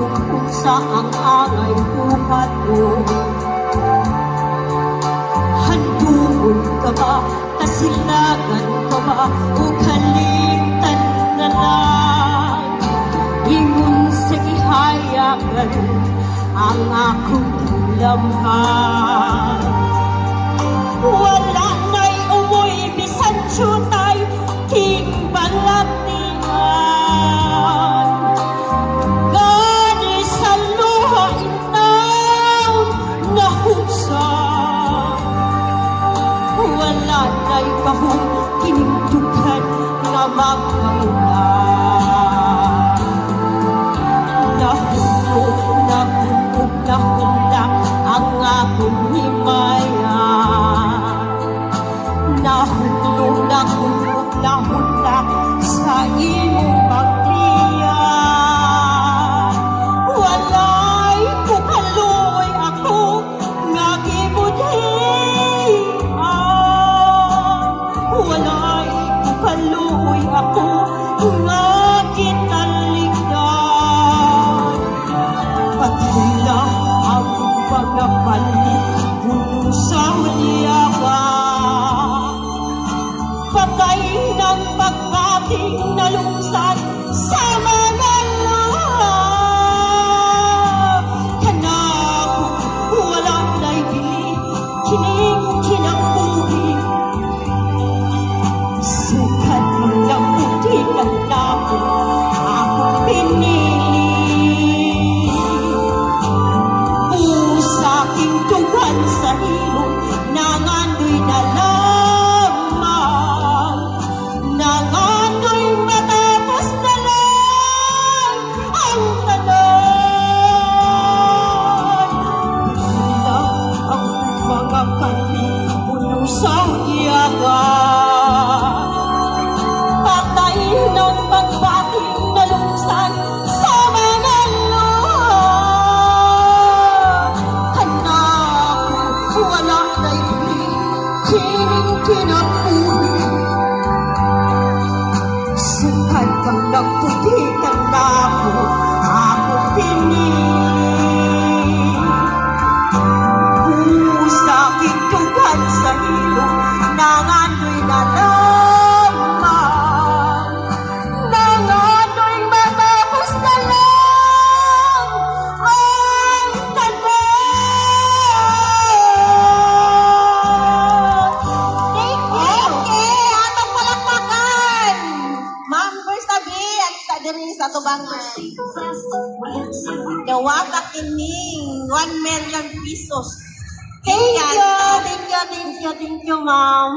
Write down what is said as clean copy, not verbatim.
kung saang angay buhat mo. Handungon ka ba, kasilagan ka ba, o kalimtan na lang? Ingon sa gihayagan ang akong lamhan. Wala na'y umoy bisan syutay king balaktian. Gani sa luha intaw na hubsan. Wala na'y kahong kinimdukan nga magpaulan. Nahulog, nahulog, nahulog ang akong himaya. Nahulog, nahulog, nahulog sa imong pagkliya. Walay kukaluoy ako nga gibudhian. Walay kukaluoy ako nga kitaligdan. Patay lang ang mga balik puno sa liyawan. Patay ng pagbating na lungsad sa mga lahat. Kanako, walang naibili, kining kinabuhi. Sukat mo lang puti ng labo, ako pinili. Usaking tugan sa hilong, nangandoy na lamang. Nangandoy matapos na lang ang tanan. Bilang ang mga kani, puno sa uyagan. Patay ng pagbating na lungsad sa mga lahat. Kanako, wala na'y huli, kining kinabuhi. Sukat kang nagputikan na ako pinili. Usaking tugan sa hilong, nangandoy na lamang. Nangandoy matapos na lang ang tanan. Thank you! Okay, atong palakpakan! Ma'am, first sabi, at sa diri sa tubang Dawata kining 1 million pesos. Thank you, ma'am.